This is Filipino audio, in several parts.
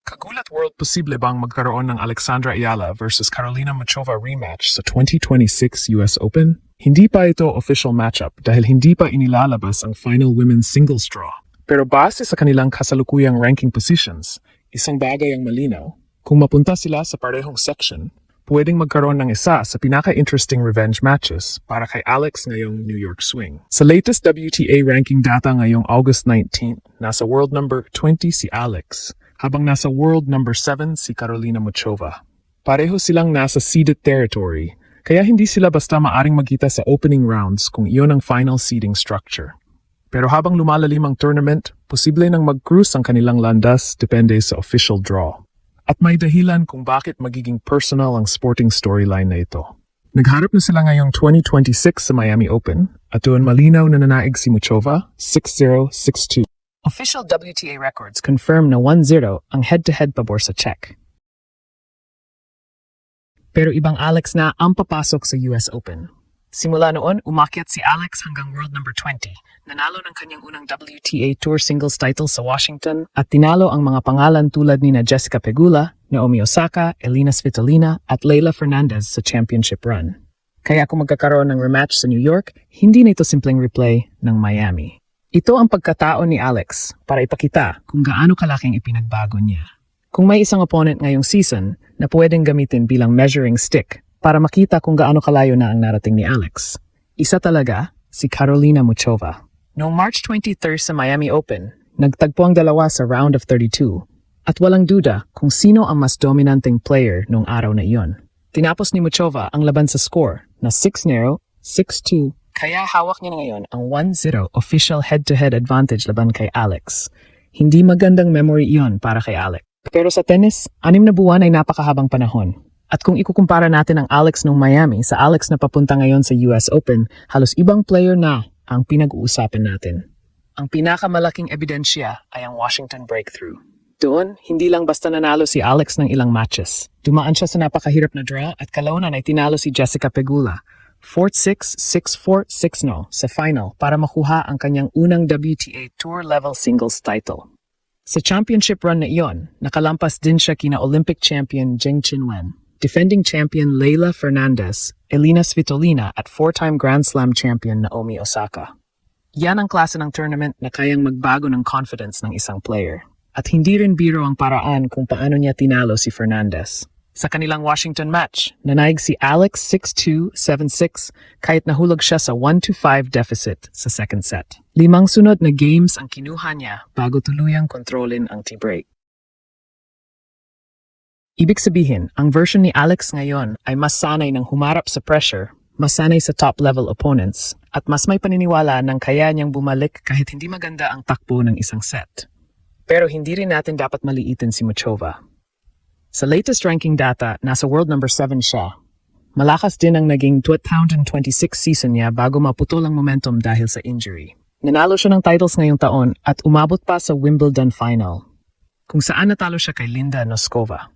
Kagulat World, posible bang magkaroon ng Alexandra Ayala versus Carolina Muchova rematch sa 2026 US Open? Hindi pa ito official matchup dahil hindi pa inilalabas ang final women's singles draw. Pero base sa kanilang kasalukuyang ranking positions, isang bagay ang malinaw. Kung mapunta sila sa parehong section, pwedeng magkaroon ng isa sa pinaka-interesting revenge matches para kay Alex ngayong New York Swing. Sa latest WTA ranking data ngayong August 19, nasa world number 20 si Alex, habang nasa world number 7 si Carolina Muchova. Pareho silang nasa seeded territory, kaya hindi sila basta maaring magkita sa opening rounds kung iyon ang final seeding structure. Pero habang lumalalim ang tournament, posible nang mag-cruise ang kanilang landas depende sa official draw. At may dahilan kung bakit magiging personal ang sporting storyline na ito. Nagharap na sila ngayong 2026 sa Miami Open at doon malinaw na nanaig si Muchova 6-0, 6-2. Official WTA records confirm na 1-0 ang head-to-head pabor sa Czech. Pero ibang Alex na ang papasok sa US Open. Simula noon, umakyat si Alex hanggang world number 20. Nanalo ng kanyang unang WTA Tour singles title sa Washington at tinalo ang mga pangalan tulad ni Jessica Pegula, Naomi Osaka, Elina Svitolina at Leylah Fernandez sa championship run. Kaya kung magkakaroon ng rematch sa New York, hindi na ito simpleng replay ng Miami. Ito ang pagkatao ni Alex para ipakita kung gaano kalaking ipinagbago niya. Kung may isang opponent ngayong season na pwedeng gamitin bilang measuring stick para makita kung gaano kalayo na ang narating ni Alex, isa talaga si Carolina Muchova. Noong March 23 sa Miami Open, nagtagpo ang dalawa sa round of 32 at walang duda kung sino ang mas dominanteng player noong araw na iyon. Tinapos ni Muchova ang laban sa score na 6-0, 6-2, kaya hawak niya na ngayon ang 1-0 official head-to-head advantage laban kay Alex. Hindi magandang memory iyon para kay Alex. Pero sa tennis, 6 na buwan ay napakahabang panahon. At kung ikukumpara natin ang Alex noong Miami sa Alex na papunta ngayon sa US Open, halos ibang player na ang pinag-uusapan natin. Ang pinakamalaking ebidensya ay ang Washington breakthrough. Doon, hindi lang basta nanalo si Alex ng ilang matches. Dumaan siya sa napakahirap na draw at kalaunan ay tinalo si Jessica Pegula 4-6, 6-4, 6-0 sa final para makuha ang kanyang unang WTA Tour level singles title. Sa championship run na iyon, nakalampas din siya kina Olympic champion Zheng Qinwen, defending champion Leylah Fernandez, Elina Svitolina at 4-time Grand Slam champion Naomi Osaka. Yan ang klase ng tournament na kayang magbago ng confidence ng isang player. At hindi rin biro ang paraan kung paano niya tinalo si Fernandez. Sa kanilang Washington match, nanaig si Alex 6-2, 7-6 kahit nahulog siya sa 1-5 deficit sa second set. 5 sunod na games ang kinuha niya bago tuluyang kontrolin ang tie-break. Ibig sabihin, ang version ni Alex ngayon ay mas sanay ng humarap sa pressure, mas sanay sa top-level opponents, at mas may paniniwala ng kaya niyang bumalik kahit hindi maganda ang takbo ng isang set. Pero hindi rin natin dapat maliitin si Muchova. Sa latest ranking data, nasa world number 7 siya. Malakas din ang naging 2026 season niya bago maputol ang momentum dahil sa injury. Nanalo siya ng titles ngayong taon at umabot pa sa Wimbledon final, kung saan natalo siya kay Linda Noskova.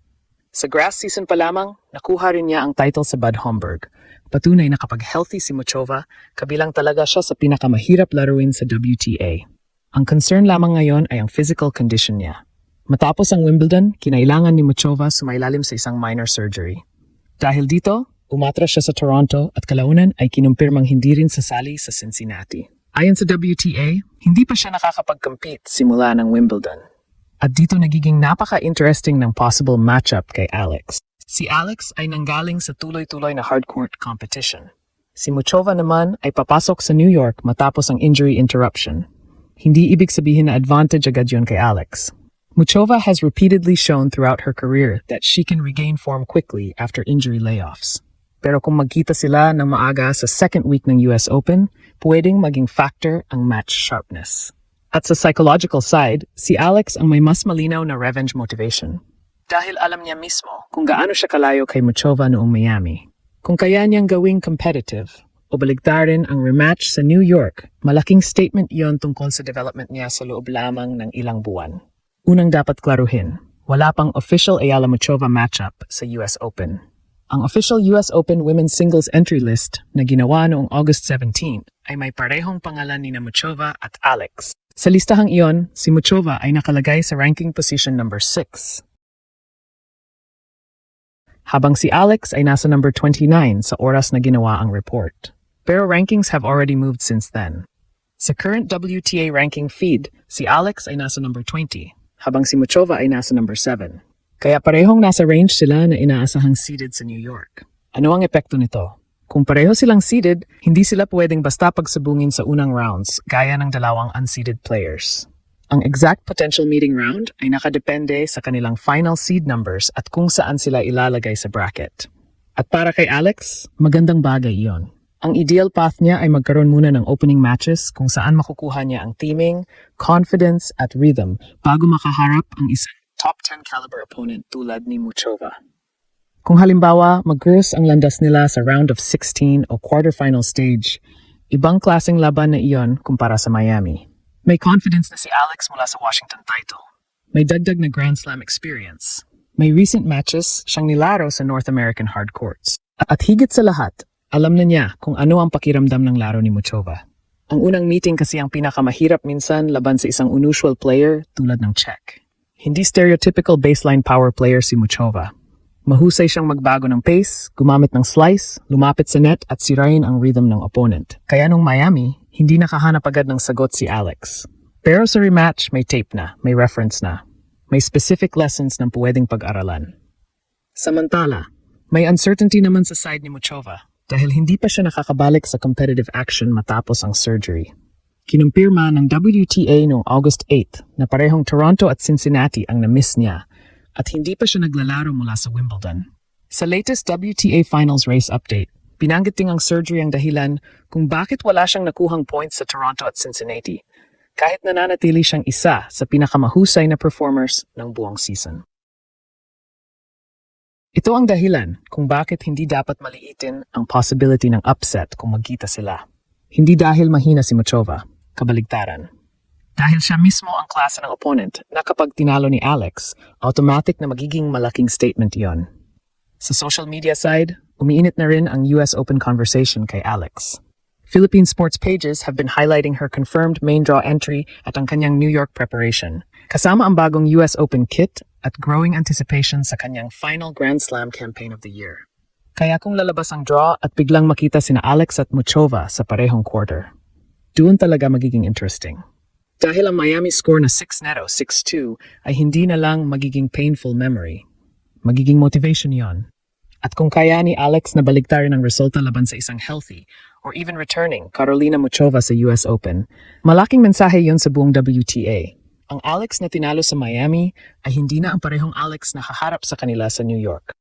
Sa grass season pa lamang, nakuha rin niya ang title sa Bad Homburg. Patunay na kapag healthy si Muchova, kabilang talaga siya sa pinakamahirap laruin sa WTA. Ang concern lamang ngayon ay ang physical condition niya. Matapos ang Wimbledon, kinailangan ni Muchova sumailalim sa isang minor surgery. Dahil dito, umatras siya sa Toronto at kalaunan ay kinumpirmang hindi rin sasali sa Cincinnati. Ayon sa WTA, hindi pa siya nakakapag-compete simula ng Wimbledon. At dito nagiging napaka-interesting ng possible matchup kay Alex. Si Alex ay nanggaling sa tuloy-tuloy na hardcourt competition. Si Muchova naman ay papasok sa New York matapos ang injury interruption. Hindi ibig sabihin na advantage agad yun kay Alex. Muchova has repeatedly shown throughout her career that she can regain form quickly after injury layoffs. Pero kung magkita sila ng maaga sa second week ng US Open, pwedeng maging factor ang match sharpness. At sa psychological side, si Alex ang may mas malinaw na revenge motivation. Dahil alam niya mismo kung gaano siya kalayo kay Muchova noong Miami. Kung kaya niyang gawing competitive o baligtarin ang rematch sa New York, malaking statement iyon tungkol sa development niya sa loob lamang ng ilang buwan. Unang dapat klaruhin, wala pang official Ayala Muchova matchup sa US Open. Ang official US Open women's singles entry list na ginawa noong August 17 ay may parehong pangalan ni Muchova at Alex. Sa listahang iyon, si Muchova ay nakalagay sa ranking position number 6. habang si Alex ay nasa number 29 sa oras na ginawa ang report. Pero rankings have already moved since then. Sa current WTA ranking feed, si Alex ay nasa number 20, habang si Muchova ay nasa number 7. Kaya parehong nasa range sila na inaasahang seeded sa New York. Ano ang epekto nito? Kung pareho silang seeded, hindi sila pwedeng basta pagsabungin sa unang rounds gaya ng dalawang unseeded players. Ang exact potential meeting round ay nakadepende sa kanilang final seed numbers at kung saan sila ilalagay sa bracket. At para kay Alex, magandang bagay iyon. Ang ideal path niya ay magkaroon muna ng opening matches kung saan makukuha niya ang teaming, confidence at rhythm bago makaharap ang isang top 10 caliber opponent tulad ni Muchova. Kung halimbawa, mag-cross ang landas nila sa round of 16 o quarterfinal stage, ibang klaseng laban na iyon kumpara sa Miami. May confidence na si Alex mula sa Washington title. May dagdag na Grand Slam experience. May recent matches siyang nilaro sa North American hard courts. At higit sa lahat, alam na niya kung ano ang pakiramdam ng laro ni Muchova. Ang unang meeting kasi ang pinakamahirap minsan laban sa isang unusual player tulad ng Czech. Hindi stereotypical baseline power player si Muchova. Mahusay siyang magbago ng pace, gumamit ng slice, lumapit sa net at sirain ang rhythm ng opponent. Kaya nung Miami, hindi nakahanap agad ng sagot si Alex. Pero sa rematch, may tape na, may reference na. May specific lessons na pwedeng pag-aralan. Samantala, may uncertainty naman sa side ni Muchova dahil hindi pa siya nakakabalik sa competitive action matapos ang surgery. Kinumpirma ng WTA noong August 8 na parehong Toronto at Cincinnati ang na-miss niya at hindi pa siya naglalaro mula sa Wimbledon. Sa latest WTA Finals race update, binanggit ding ang surgery ang dahilan kung bakit wala siyang nakuhang points sa Toronto at Cincinnati, kahit nananatili siyang isa sa pinakamahusay na performers ng buong season. Ito ang dahilan kung bakit hindi dapat maliitin ang possibility ng upset kung magkita sila. Hindi dahil mahina si Muchova, kabaligtaran. Dahil siya mismo ang klase ng opponent na kapag tinalo ni Alex, automatic na magiging malaking statement iyon. Sa social media side, umiinit na rin ang US Open conversation kay Alex. Philippine sports pages have been highlighting her confirmed main draw entry at ang kanyang New York preparation, kasama ang bagong US Open kit at growing anticipation sa kanyang final Grand Slam campaign of the year. Kaya kung lalabas ang draw at biglang makita sina Alex at Muchova sa parehong quarter, doon talaga magiging interesting. Dahil ang Miami score na 6-0, 6-2 ay hindi na lang magiging painful memory. Magiging motivation yon. At kung kaya ni Alex na baligtarin ang resulta laban sa isang healthy or even returning Carolina Muchova sa US Open, malaking mensahe yon sa buong WTA. Ang Alex na tinalo sa Miami ay hindi na ang parehong Alex na haharap sa kanila sa New York.